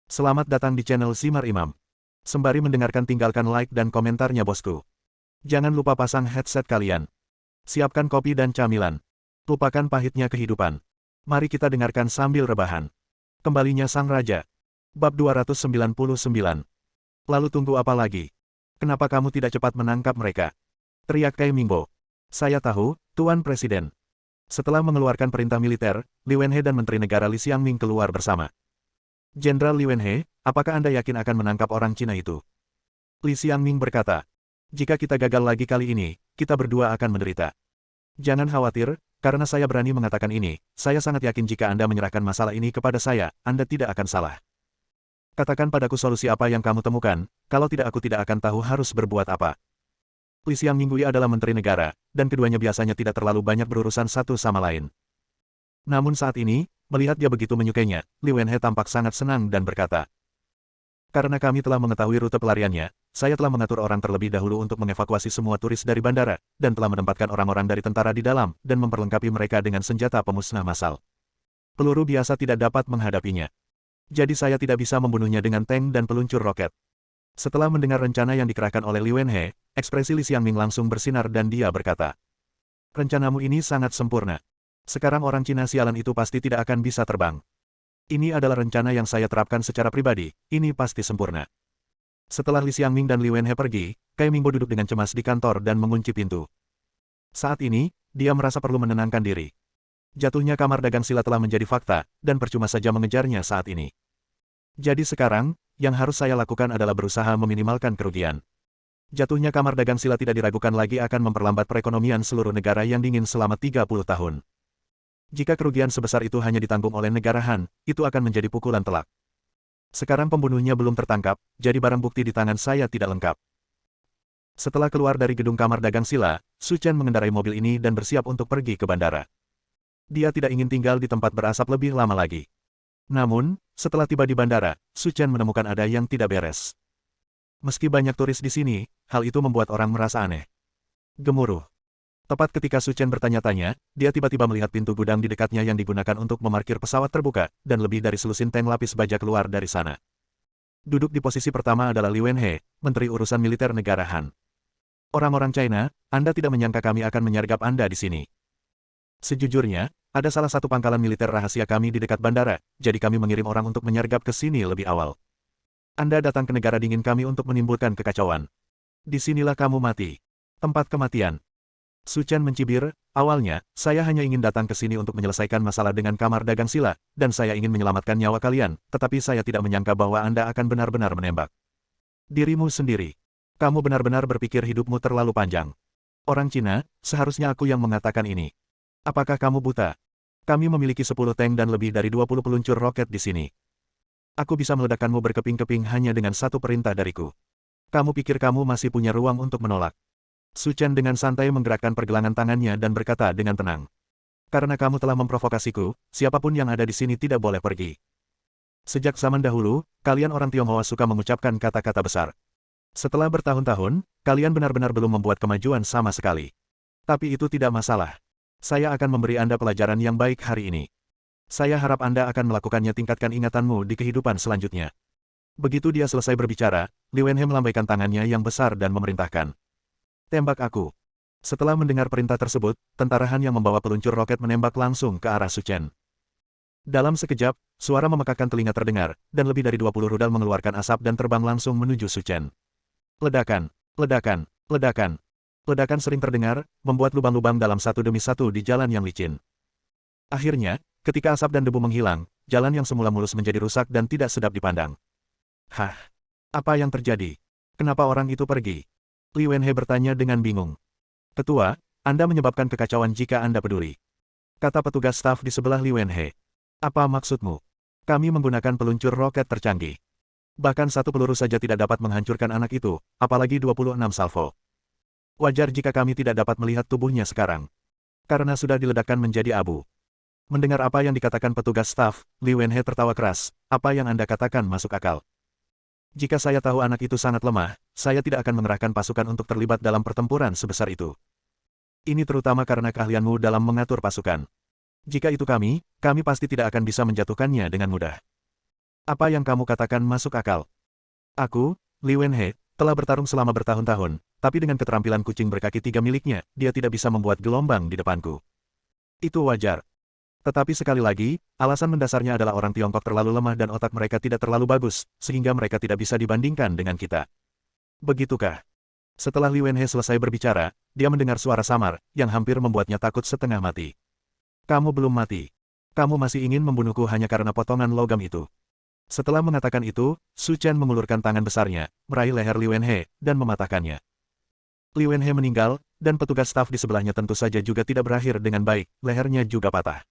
Selamat datang di channel Simar Imam. Sembari mendengarkan tinggalkan like dan komentarnya bosku. Jangan lupa pasang headset kalian. Siapkan kopi dan camilan. Lupakan pahitnya kehidupan. Mari kita dengarkan sambil rebahan. Kembalinya Sang Raja. Bab 299. Lalu tunggu apa lagi? Kenapa kamu tidak cepat menangkap mereka? Teriak Cai Mingbo. Saya tahu, Tuan Presiden. Setelah mengeluarkan perintah militer, Li Wenhe dan Menteri Negara Li Xiangming keluar bersama. Jenderal Li Wenhe, apakah Anda yakin akan menangkap orang Cina itu? Li Xiangming berkata, jika kita gagal lagi kali ini, kita berdua akan menderita. Jangan khawatir, karena saya berani mengatakan ini, saya sangat yakin jika Anda menyerahkan masalah ini kepada saya, Anda tidak akan salah. Katakan padaku solusi apa yang kamu temukan, kalau tidak aku tidak akan tahu harus berbuat apa. Li Xiangming adalah menteri negara, dan keduanya biasanya tidak terlalu banyak berurusan satu sama lain. Namun saat ini, melihat dia begitu menyukainya, Li Wenhe tampak sangat senang dan berkata, karena kami telah mengetahui rute pelariannya, saya telah mengatur orang terlebih dahulu untuk mengevakuasi semua turis dari bandara, dan telah menempatkan orang-orang dari tentara di dalam, dan memperlengkapi mereka dengan senjata pemusnah massal. Peluru biasa tidak dapat menghadapinya. Jadi saya tidak bisa membunuhnya dengan tank dan peluncur roket. Setelah mendengar rencana yang dikerahkan oleh Li Wenhe, ekspresi Li Xiangming langsung bersinar dan dia berkata, rencanamu ini sangat sempurna. Sekarang orang Cina sialan itu pasti tidak akan bisa terbang. Ini adalah rencana yang saya terapkan secara pribadi, ini pasti sempurna. Setelah Li Xiangming dan Li Wenhe pergi, Cai Mingbo duduk dengan cemas di kantor dan mengunci pintu. Saat ini, dia merasa perlu menenangkan diri. Jatuhnya kamar dagang sila telah menjadi fakta, dan percuma saja mengejarnya saat ini. Jadi sekarang, yang harus saya lakukan adalah berusaha meminimalkan kerugian. Jatuhnya kamar dagang sila tidak diragukan lagi akan memperlambat perekonomian seluruh negara yang dingin selama 30 tahun. Jika kerugian sebesar itu hanya ditanggung oleh negara Han, itu akan menjadi pukulan telak. Sekarang pembunuhnya belum tertangkap, jadi barang bukti di tangan saya tidak lengkap. Setelah keluar dari gedung kamar dagang sila, Su Chen mengendarai mobil ini dan bersiap untuk pergi ke bandara. Dia tidak ingin tinggal di tempat berasap lebih lama lagi. Namun, setelah tiba di bandara, Su Chen menemukan ada yang tidak beres. Meski banyak turis di sini, hal itu membuat orang merasa aneh. Gemuruh. Tepat ketika Su Chen bertanya-tanya, dia tiba-tiba melihat pintu gudang di dekatnya yang digunakan untuk memarkir pesawat terbuka, dan lebih dari selusin tank lapis baja keluar dari sana. Duduk di posisi pertama adalah Li Wenhe, Menteri Urusan Militer Negara Han. Orang-orang China, Anda tidak menyangka kami akan menyergap Anda di sini. Sejujurnya, ada salah satu pangkalan militer rahasia kami di dekat bandara, jadi kami mengirim orang untuk menyergap ke sini lebih awal. Anda datang ke negara dingin kami untuk menimbulkan kekacauan. Disinilah kamu mati. Tempat kematian. Su Chen mencibir, awalnya, saya hanya ingin datang ke sini untuk menyelesaikan masalah dengan kamar dagang sila, dan saya ingin menyelamatkan nyawa kalian, tetapi saya tidak menyangka bahwa Anda akan benar-benar menembak. Dirimu sendiri. Kamu benar-benar berpikir hidupmu terlalu panjang. Orang Cina, seharusnya aku yang mengatakan ini. Apakah kamu buta? Kami memiliki 10 tank dan lebih dari 20 peluncur roket di sini. Aku bisa meledakkanmu berkeping-keping hanya dengan satu perintah dariku. Kamu pikir kamu masih punya ruang untuk menolak? Su Chen dengan santai menggerakkan pergelangan tangannya dan berkata dengan tenang. Karena kamu telah memprovokasiku, siapapun yang ada di sini tidak boleh pergi. Sejak zaman dahulu, kalian orang Tionghoa suka mengucapkan kata-kata besar. Setelah bertahun-tahun, kalian benar-benar belum membuat kemajuan sama sekali. Tapi itu tidak masalah. Saya akan memberi Anda pelajaran yang baik hari ini. Saya harap Anda akan melakukannya tingkatkan ingatanmu di kehidupan selanjutnya. Begitu dia selesai berbicara, Li Wenhe melambaikan tangannya yang besar dan memerintahkan. Tembak aku. Setelah mendengar perintah tersebut, tentara Han yang membawa peluncur roket menembak langsung ke arah Su Chen. Dalam sekejap, suara memekakkan telinga terdengar, dan lebih dari 20 rudal mengeluarkan asap dan terbang langsung menuju Su Chen. Ledakan, ledakan, ledakan. Ledakan sering terdengar, membuat lubang-lubang dalam satu demi satu di jalan yang licin. Akhirnya, ketika asap dan debu menghilang, jalan yang semula mulus menjadi rusak dan tidak sedap dipandang. Hah? Apa yang terjadi? Kenapa orang itu pergi? Li Wenhe bertanya dengan bingung. Ketua, Anda menyebabkan kekacauan jika Anda peduli. Kata petugas staf di sebelah Li Wenhe. Apa maksudmu? Kami menggunakan peluncur roket tercanggih. Bahkan satu peluru saja tidak dapat menghancurkan anak itu, apalagi 26 salvo. Wajar jika kami tidak dapat melihat tubuhnya sekarang. Karena sudah diledakkan menjadi abu. Mendengar apa yang dikatakan petugas staf, Li Wenhe tertawa keras. Apa yang Anda katakan masuk akal. Jika saya tahu anak itu sangat lemah, saya tidak akan mengerahkan pasukan untuk terlibat dalam pertempuran sebesar itu. Ini terutama karena keahlianmu dalam mengatur pasukan. Jika itu kami pasti tidak akan bisa menjatuhkannya dengan mudah. Apa yang kamu katakan masuk akal. Aku, Li Wenhe, telah bertarung selama bertahun-tahun, tapi dengan keterampilan kucing berkaki 3 miliknya, dia tidak bisa membuat gelombang di depanku. Itu wajar. Tetapi sekali lagi, alasan mendasarnya adalah orang Tiongkok terlalu lemah dan otak mereka tidak terlalu bagus, sehingga mereka tidak bisa dibandingkan dengan kita. Begitukah? Setelah Li Wenhe selesai berbicara, dia mendengar suara samar, yang hampir membuatnya takut setengah mati. Kamu belum mati. Kamu masih ingin membunuhku hanya karena potongan logam itu. Setelah mengatakan itu, Su Chen mengulurkan tangan besarnya, meraih leher Li Wenhe, dan mematahkannya. Li Wenhe meninggal, dan petugas staf di sebelahnya tentu saja juga tidak berakhir dengan baik, lehernya juga patah.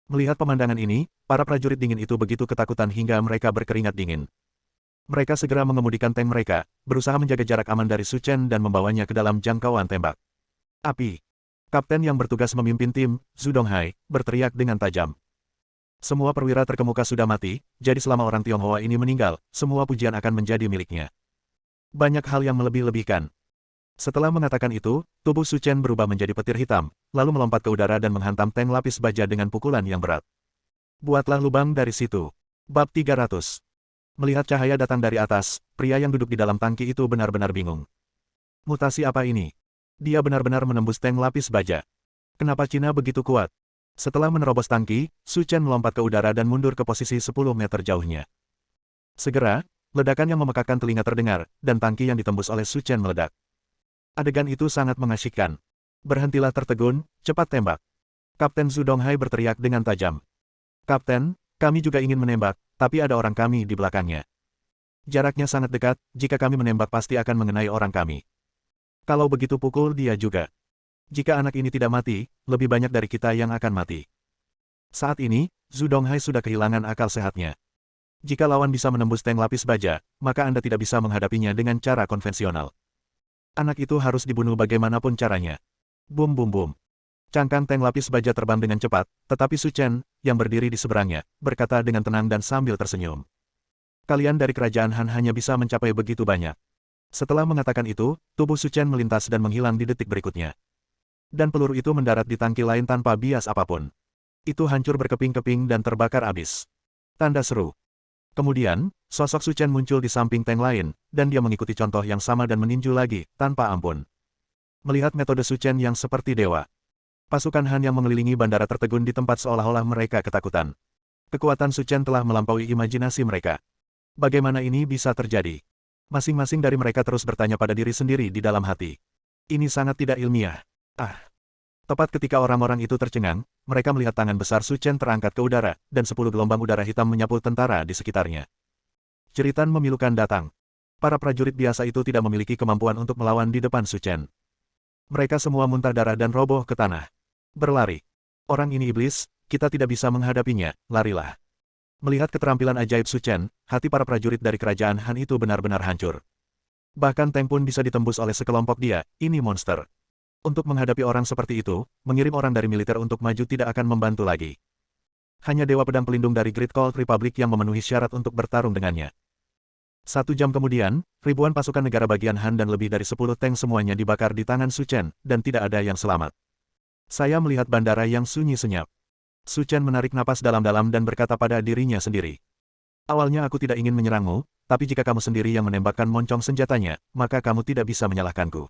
Melihat pemandangan ini, para prajurit dingin itu begitu ketakutan hingga mereka berkeringat dingin. Mereka segera mengemudikan tank mereka, berusaha menjaga jarak aman dari Su Chen dan membawanya ke dalam jangkauan tembak. Api! Kapten yang bertugas memimpin tim, Zhu Donghai, berteriak dengan tajam. Semua perwira terkemuka sudah mati, jadi selama orang Tionghoa ini meninggal, semua pujian akan menjadi miliknya. Banyak hal yang melebih-lebihkan. Setelah mengatakan itu, tubuh Su Chen berubah menjadi petir hitam, lalu melompat ke udara dan menghantam tank lapis baja dengan pukulan yang berat. Buatlah lubang dari situ. Bab 300. Melihat cahaya datang dari atas, pria yang duduk di dalam tangki itu benar-benar bingung. Mutasi apa ini? Dia benar-benar menembus tank lapis baja. Kenapa Cina begitu kuat? Setelah menerobos tangki, Su Chen melompat ke udara dan mundur ke posisi 10 meter jauhnya. Segera, ledakan yang memekakkan telinga terdengar, dan tangki yang ditembus oleh Su Chen meledak. Adegan itu sangat mengasyikkan. Berhentilah tertegun, cepat tembak. Kapten Zhu Donghai berteriak dengan tajam. Kapten, kami juga ingin menembak, tapi ada orang kami di belakangnya. Jaraknya sangat dekat, jika kami menembak pasti akan mengenai orang kami. Kalau begitu pukul dia juga. Jika anak ini tidak mati, lebih banyak dari kita yang akan mati. Saat ini, Zhu Donghai sudah kehilangan akal sehatnya. Jika lawan bisa menembus tank lapis baja, maka Anda tidak bisa menghadapinya dengan cara konvensional. Anak itu harus dibunuh bagaimanapun caranya. Bum bum bum. Cangkang tank lapis baja terbang dengan cepat, tetapi Su Chen, yang berdiri di seberangnya, berkata dengan tenang dan sambil tersenyum. Kalian dari kerajaan Han hanya bisa mencapai begitu banyak. Setelah mengatakan itu, tubuh Su Chen melintas dan menghilang di detik berikutnya. Dan peluru itu mendarat di tangki lain tanpa bias apapun. Itu hancur berkeping-keping dan terbakar habis. Tanda seru. Kemudian, sosok Su Chen muncul di samping tank lain, dan dia mengikuti contoh yang sama dan meninju lagi, tanpa ampun. Melihat metode Su Chen yang seperti dewa. Pasukan Han yang mengelilingi bandara tertegun di tempat seolah-olah mereka ketakutan. Kekuatan Su Chen telah melampaui imajinasi mereka. Bagaimana ini bisa terjadi? Masing-masing dari mereka terus bertanya pada diri sendiri di dalam hati. Ini sangat tidak ilmiah. Tepat ketika orang-orang itu tercengang, mereka melihat tangan besar Su Chen terangkat ke udara, dan 10 gelombang udara hitam menyapu tentara di sekitarnya. Jeritan memilukan datang. Para prajurit biasa itu tidak memiliki kemampuan untuk melawan di depan Su Chen. Mereka semua muntah darah dan roboh ke tanah. Berlari. Orang ini iblis, kita tidak bisa menghadapinya, larilah. Melihat keterampilan ajaib Su Chen, hati para prajurit dari kerajaan Han itu benar-benar hancur. Bahkan tank pun bisa ditembus oleh sekelompok dia, ini monster. Untuk menghadapi orang seperti itu, mengirim orang dari militer untuk maju tidak akan membantu lagi. Hanya Dewa Pedang Pelindung dari Great Cold Republic yang memenuhi syarat untuk bertarung dengannya. 1 jam kemudian, ribuan pasukan negara bagian Han dan lebih dari 10 tank semuanya dibakar di tangan Su Chen, dan tidak ada yang selamat. Saya melihat bandara yang sunyi senyap. Su Chen menarik napas dalam-dalam dan berkata pada dirinya sendiri. Awalnya aku tidak ingin menyerangmu, tapi jika kamu sendiri yang menembakkan moncong senjatanya, maka kamu tidak bisa menyalahkanku.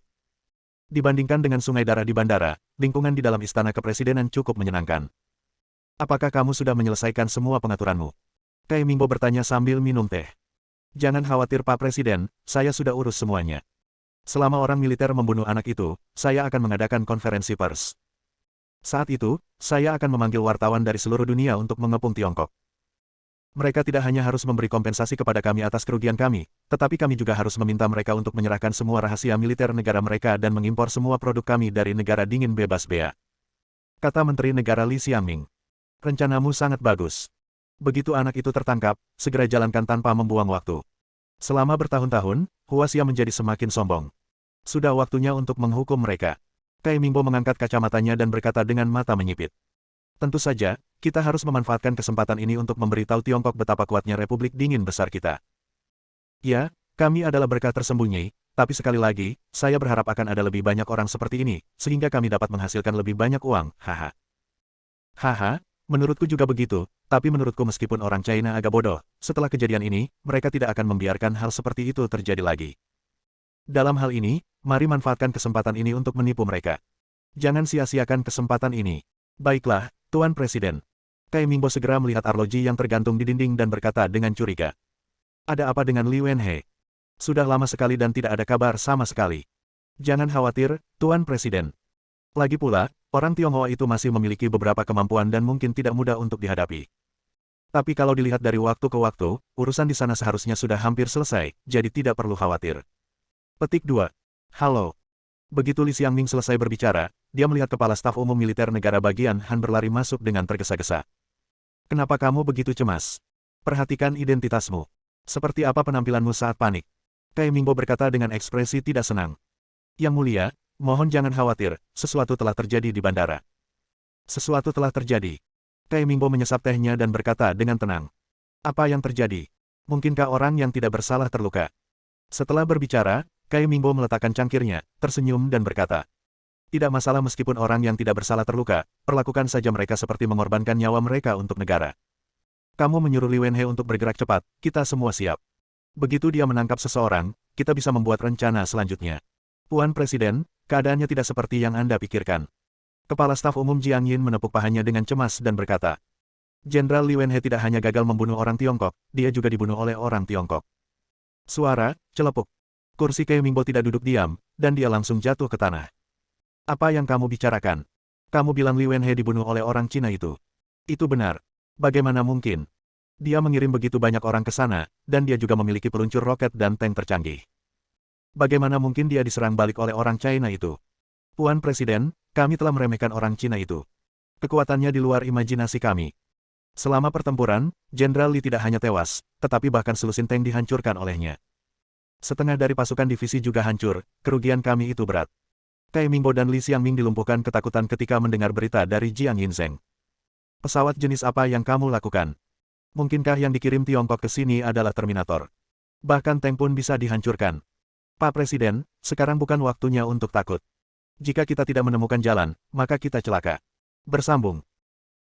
Dibandingkan dengan sungai darah di bandara, lingkungan di dalam istana kepresidenan cukup menyenangkan. Apakah kamu sudah menyelesaikan semua pengaturanmu? Cai Mingbo bertanya sambil minum teh. Jangan khawatir Pak Presiden, saya sudah urus semuanya. Selama orang militer membunuh anak itu, saya akan mengadakan konferensi pers. Saat itu, saya akan memanggil wartawan dari seluruh dunia untuk mengepung Tiongkok. Mereka tidak hanya harus memberi kompensasi kepada kami atas kerugian kami, tetapi kami juga harus meminta mereka untuk menyerahkan semua rahasia militer negara mereka dan mengimpor semua produk kami dari negara dingin bebas bea. Kata Menteri Negara Li Xiangming. Rencanamu sangat bagus. Begitu anak itu tertangkap, segera jalankan tanpa membuang waktu. Selama bertahun-tahun, Huaxia menjadi semakin sombong. Sudah waktunya untuk menghukum mereka. Cai Mingbo mengangkat kacamatanya dan berkata dengan mata menyipit. Tentu saja, kita harus memanfaatkan kesempatan ini untuk memberitahu Tiongkok betapa kuatnya Republik Dingin besar kita. Ya, kami adalah berkah tersembunyi, tapi sekali lagi, saya berharap akan ada lebih banyak orang seperti ini, sehingga kami dapat menghasilkan lebih banyak uang, haha. Haha, Menurutku juga begitu, tapi menurutku meskipun orang China agak bodoh, setelah kejadian ini, mereka tidak akan membiarkan hal seperti itu terjadi lagi. Dalam hal ini, mari manfaatkan kesempatan ini untuk menipu mereka. Jangan sia-siakan kesempatan ini. Baiklah, Tuan Presiden. Kai Mingbo segera melihat arloji yang tergantung di dinding dan berkata dengan curiga. Ada apa dengan Li Wenhe? Sudah lama sekali dan tidak ada kabar sama sekali. Jangan khawatir, Tuan Presiden. Lagi pula, orang Tionghoa itu masih memiliki beberapa kemampuan dan mungkin tidak mudah untuk dihadapi. Tapi kalau dilihat dari waktu ke waktu, urusan di sana seharusnya sudah hampir selesai, jadi tidak perlu khawatir. Petik 2. Halo. Begitu Li Xiangming selesai berbicara, dia melihat Kepala Staf Umum Militer Negara Bagian Han berlari masuk dengan tergesa-gesa. Kenapa kamu begitu cemas? Perhatikan identitasmu. Seperti apa penampilanmu saat panik? Kai Mingbo berkata dengan ekspresi tidak senang. Yang mulia, mohon jangan khawatir, sesuatu telah terjadi di bandara. Sesuatu telah terjadi. Kai Mingbo menyesap tehnya dan berkata dengan tenang. Apa yang terjadi? Mungkinkah orang yang tidak bersalah terluka? Setelah berbicara, Kai Mingbo meletakkan cangkirnya, tersenyum dan berkata. Tidak masalah meskipun orang yang tidak bersalah terluka, perlakukan saja mereka seperti mengorbankan nyawa mereka untuk negara. Kamu menyuruh Li Wenhe untuk bergerak cepat, kita semua siap. Begitu dia menangkap seseorang, kita bisa membuat rencana selanjutnya. Tuan Presiden, keadaannya tidak seperti yang Anda pikirkan. Kepala Staf Umum Jiang Yin menepuk pahanya dengan cemas dan berkata. Jenderal Li Wenhe tidak hanya gagal membunuh orang Tiongkok, dia juga dibunuh oleh orang Tiongkok. Suara, celepuk. Kursi Kai Mingbo tidak duduk diam, dan dia langsung jatuh ke tanah. Apa yang kamu bicarakan? Kamu bilang Li Wenhe dibunuh oleh orang Cina itu. Itu benar. Bagaimana mungkin? Dia mengirim begitu banyak orang ke sana, dan dia juga memiliki peluncur roket dan tank tercanggih. Bagaimana mungkin dia diserang balik oleh orang China itu? Tuan Presiden, kami telah meremehkan orang Cina itu. Kekuatannya di luar imajinasi kami. Selama pertempuran, Jenderal Li tidak hanya tewas, tetapi bahkan selusin tank dihancurkan olehnya. Setengah dari pasukan divisi juga hancur, kerugian kami itu berat. Kai Mingbo dan Li Xiangming dilumpuhkan ketakutan ketika mendengar berita dari Jiang Yinzheng. Pesawat jenis apa yang kamu lakukan? Mungkinkah yang dikirim Tiongkok ke sini adalah Terminator? Bahkan tank pun bisa dihancurkan. Pak Presiden, sekarang bukan waktunya untuk takut. Jika kita tidak menemukan jalan, maka kita celaka. Bersambung.